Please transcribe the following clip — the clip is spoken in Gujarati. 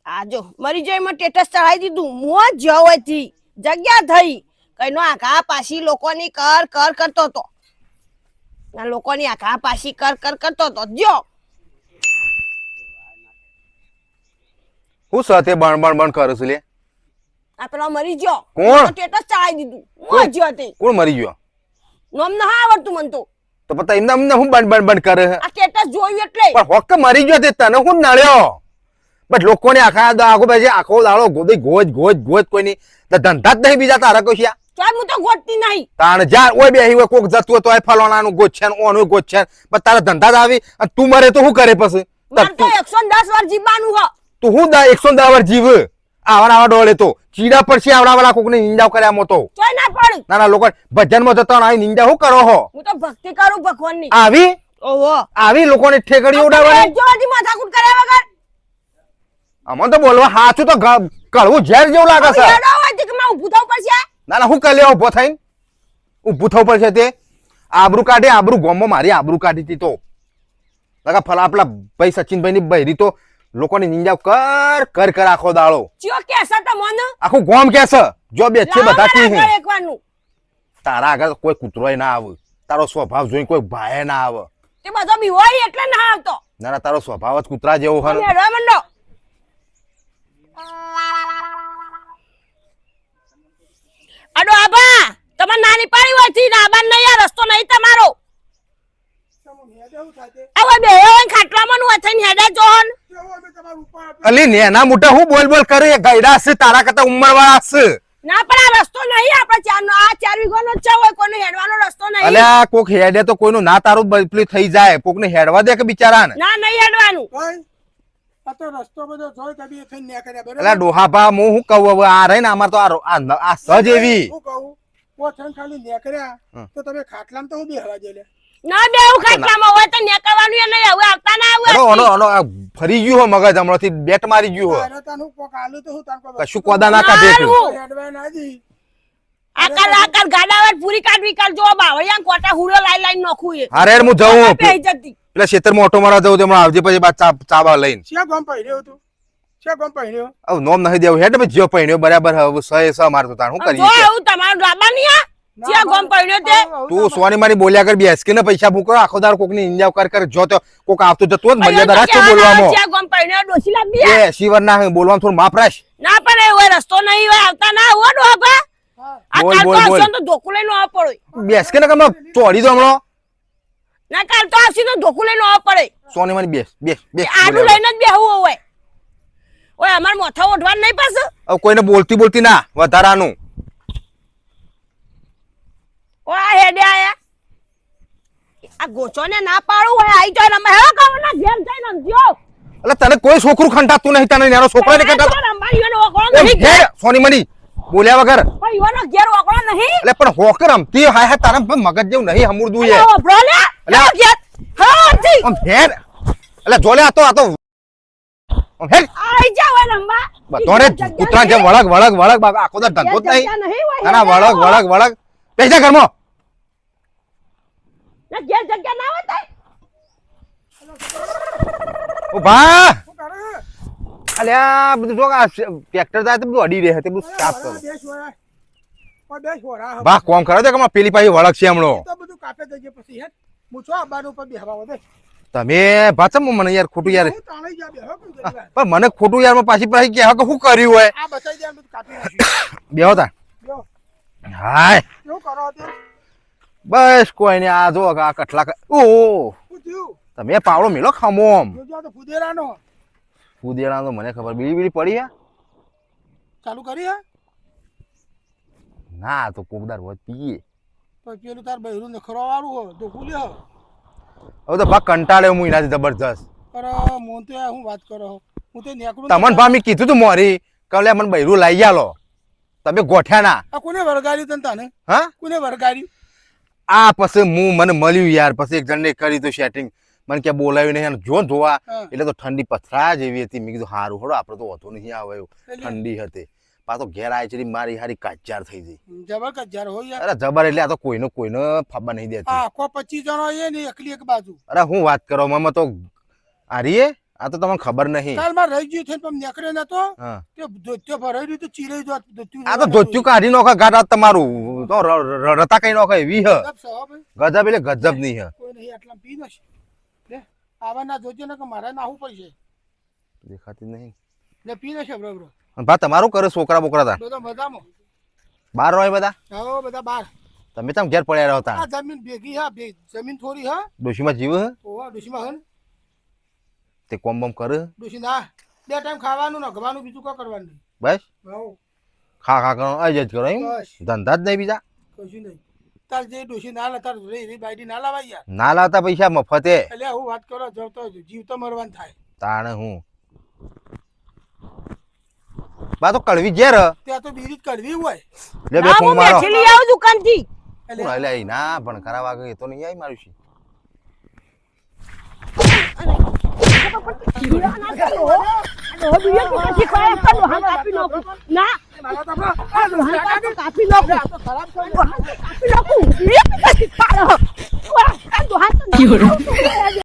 આજો મરી જાય માં ટેટસ ચડાવી દીધું મોં જવથી જગ્યા થઈ કઈનો આઘા પાછી લોકોની કર કર કરતો હતો ના લોકોની આઘા પાછી કર કર કરતો હતો જો હું સાથે બણ બણ બણ કરું છું લે આ પેલો મરી ગયો કોણ ટેટસ ચડાવી દીધું મોં જવથી કોણ મરી ગયો નોમ ના આવડતું મન તો પતા એમને હું બણ બણ બણ કરે આ ટેટસ જોયું એટલે પણ હોક મરી ગયો તે તને હું નળ્યો બટ લોકોને આખા આગો બેજે આખો દાડો ગોદી ગોજ ગોજ ગોજ કોઈની ધંધા જ નહીં બીજા તારા કોશિયા ચાલ હું તો ગોતતી નહીં તાણ જા ઓય બેહી હોય કોક જતું તો ફલાણાનું ગોજ છે ને ઓનું ગોજ છે પણ તારા ધંધા જ આવી અને તું મરે તો શું કરે પછી માર તો 110 વાર જીવવાનું હ તું હું 110 વાર જીવ આવા ડોળે તો ચીડા પડશે આવડા વાળા કોકને નિંદાવ કર્યા મો તો ચોય ના પડ ના લોકો ભજનમાં જતા આવી નિંદા શું કરો હો હું તો ભક્તિ કરું ભગવાનની આવી ઓહો આવી લોકોને ઠેકડી ઉડાવવાની જોવાથી માથાકૂટ કર્યા વગર અમન તો બોલવા હાચું તો કળવું ઝેર જેવું લાગે છે એડો હોય કે મે ઊભું થવું પડશે ના હું કરી લેવો ઉભો થઈને ઊભું થવું પડશે તે આબરૂ કાઢે આબરૂ ગોમમાં મારી આબરૂ કાઢી હતી તો લગા ફલા આપલા ભાઈ સચિનભાઈ ની બૈરી તો લોકોની નિંજા કર કર કર આખો દાડો ચિયો કેસા તમન આખું ગોમ કે છે જો બે છે બધા કી હે એકવાનું તારા આગળ કોઈ કૂતરોય ના આવે તારો સ્વભાવ જોઈને કોઈ ભાય ના આવે તે બધો બી હોય એટલે ના આવતો ના તારો સ્વભાવ જ કૂતરા જેવો હે મેડો મંડો અડો આબા તમે નાની પાડી હોય થી આબા નહીં આ રસ્તો નહીં તમારો હવે બે ખાટલામાં નું અથન હેડે જોન અલી નેના મોટા હું બોલ બોલ કરે એ ગયડા છે તારા કરતા ઉંમર વાળા છે ના પણ આ રસ્તો નહીં આપણે ચારનો આ 4 વીઘાનો જ છે હોય કોનો હેડવાનો રસ્તો નહીં અલ્યા કોક હેડે તો કોઈનું ના તારું બદલી થઈ જાય કોકને હેડવા દે કે બિચારાને ના નહીં હેડવાનું આ તો રસ્તો બધો જોઈ કદી થઈને ન્યા કર્યા બરાબર અલ્યા ડોહાભા હું કહું હવે આ રહી ને અમાર તો આ સજ એવી હું કહું પોછણ ખાલી ન્યા કર્યા તો તમે ખાટલામાં તો હું બી હવા જેલે ના બેવું ખાટલામાં હોય તો નેકળવાનું એ નહીં હવે આવતા ના આવે ઓનો ફરી ગયું હો મગજ હમણાંથી બેટ મારી ગયું હો અરે તને કોક આલુ તો હું તને કશું કોદા ના કાઢે હેડવા ના દી આકાર ગાડાવર પૂરી કાઢવી કાલ જો બાવળિયા કોટા હુડો લાઈ નોખું એ હા રે હું જઉં પે જતી પેલા ખેતરમાં ઓટો મારવા જઉં તેમાં આવજે પછી બાદ ચાબા લઈને છે ગમ પહેર્યો તું છે ગમ પહેર્યો હવે નોમ નહીં દેવું હેડ પછી જ્યો પૈણ્યો બરાબર હવે સો મારતો તાણ હું જો કરીએ એવું તમારું લાબાની આ જ્યાં ગોમ પડ્યો તે તું સોની મારી બોલ્યા કર બેસ કે ને પૈસા ભૂકો આખો દાર કોકની ઇંજાવ કર કર જો તો કોક આવતું જતું હોત મર્યાદા રાખ બોલવામાં જ્યાં ગોમ પડ્યો ડોસી લાગી એ શિવર ના બોલવામાં થોડું માફ રાખ ના પડે એવો રસ્તો નહીં હોય આવતા ના હો ડોબા આ બોલ, કાલ બોલ, તો બોલ. આવશે તો ધોકું લઈને આવ પડે બેસ કે ને કમ ચોડી દો હમણો ના કાલ તો આવશે તો ધોકું લઈને આવ પડે સોની મારી બેસ બેસ બેસ આડું લઈને જ બેહવું હોય ઓય અમાર મોથા ઓઢવાનું નહીં પાછું હવે કોઈને બોલતી ના વધારાનું ઓય હેડે આયા આ ગોચોને ના પાડું હોય આઈ જાય અમે હેવા કહો ના ઘેર જઈને સમજો એટલે તને કોઈ છોકરું ખંટાતું નહીં તને નાનો છોકરો ને ખંટાતો અંબાણીઓનો ઓકળો નહીં ઘેર સોની મની બોલ્યા વગર ભાઈ ઈવાનો ઘેર ઓકળો નહીં એટલે પણ હોકર રમતી હાય હાય તારા મગજ જેવું નહીં હમુરદું એ ઓ બ્રો લે અલ્યા. ઘેર હા જી આમ ઘેર એટલે જોલે આ તો આમ હેડ આઈ જાવ રંબા બતોરે કૂતરા જેમ વળગ વળગ વળગ બાબા આખો તો ધંધો જ નહીં ના ના વળગ વળગ વળગ પૈસા ઘરમાં ના ઘેર જગ્યા ના હોત ઓ ભા શું કરે અલ્યા બધું જો આ ટ્રેક્ટર જાય તો બધું અડી રહે તે બધું સાફ કરો બે છોરા ઓ બે છોરા બા કોમ કરો તો કે પેલી પાછી વળગ છે હમણો તો બધું કાપે દેજે પછી હેડ હું છો આબાનું ઉપર બેહવા વધે તમે ભાચમ મને યાર ખોટું યાર હું તાણે જા બેહો કોઈ ગરીબ પણ મને ખોટું યાર માં પાછી પાછી કે શું કર્યું હોય આ બચાઈ દે બધું કાપી નાખ્યું બેહો તા જો હાય શું કરો તે બસ કોઈ ને આ જો આ કટલા ઓ શું થયું તમે પાવડો મેલો ખામો આમ જોજો તો ફુદેરાનો ફૂદેડા તો મને ખબર બીડી બીડી પડી હે ચાલુ કરી હે ના તો કોકદાર હોત પીએ તો પેલું તાર બહેરું ને ખરવાવાળું હો તો ખુલે હો હવે તો ભાગ કંટાળ્યો હું એનાથી જબરજસ્ત પર મોન તો હું વાત કરો હું તો નેકડું તમને ભા મેં કીધું તું મોરી કલે મને બૈરું લઈ ગયા તમે ગોઠ્યા ના આ કોને વરગાડ્યું તને તને હા કોને વરગાડ્યું આ પછી હું મને મળ્યું યાર પછી એક જણને કરી તો સેટિંગ મને ક્યાં બોલાવ્યું નહીં અને જો જોવા હા. એટલે તો ઠંડી પથરા જેવી હતી મેં કીધું સારું હળો આપણે તો હોતો નહીં આવે એટલે? ઠંડી હતી પાછો ઘેર આવી છે મારી હારી કાચાર થઈ ગઈ જબર કજાર હોય યાર અરે જબર એટલે આ તો કોઈને ફાબા નહીં દેતી આ આખો 25 જણો એ ને એકલી એક બાજુ અરે હું વાત કરો મમ્મા તો આરીએ આ તો તમને ખબર નહીં. કાલ માં રહી ગયું છે પણ નીકળે નતો હા. તે ધોત્યો ભરાઈ રહ્યું તો ચીરાઈ જોત ધોત્યું આ તો ધોત્યું કાઢી નોખે ગાડા તમારું તો રતા કઈ નોખે એવી હ ગજબ છે હો ભાઈ ગજબ એટલે ગજબ નહીં હ. કોઈ નહીં આટલા પી નશે લે આવા ના જોજો ને કે મારે નાહવું પડશે દેખાતી નહીં. લે પી નશે બરોબર અને ભા તમારું કરે છોકરા બોકરા તા બધા મજામાં બાર હોય બધા આવો બધા બાર તમે તમે ઘેર પડ્યા રહો તા આ જમીન ભેગી હા જમીન થોડી હા ડોશીમાં જીવ હ ઓવા ડુશીમાં હન તે કોમ બોમ કરે ડુશી ના 2 ટાઈમ ખાવાનું ને ગવાનું બીજું કોઈ કરવાનું નહીં બસ આવો ખા ખા કરો અજ જ કરો એમ બસ ધંધા જ નહીં બીજા કશું નહીં તાર જે ડોશી ના લા તાર રે બાઈડી ના લાવાય યાર ના લાવતા પૈસા મફતે એટલે હું વાત કરો જવતો જીવ તો મરવાન થાય તાણે હું બા તો કડવી ઝેર હ. ત્યાં તો બીરી જ કડવી હોય લે બે ના ફોન હું મારો બેઠી લઈ આવું દુકાનથી એટલે કોણ આલે આઈ ના પણ ખરા વાગે એ તો નહીં આવી મારું છે ના મારા તો આપણા કાપી નાખું આ તો ખરાબ છે કાપી નાખું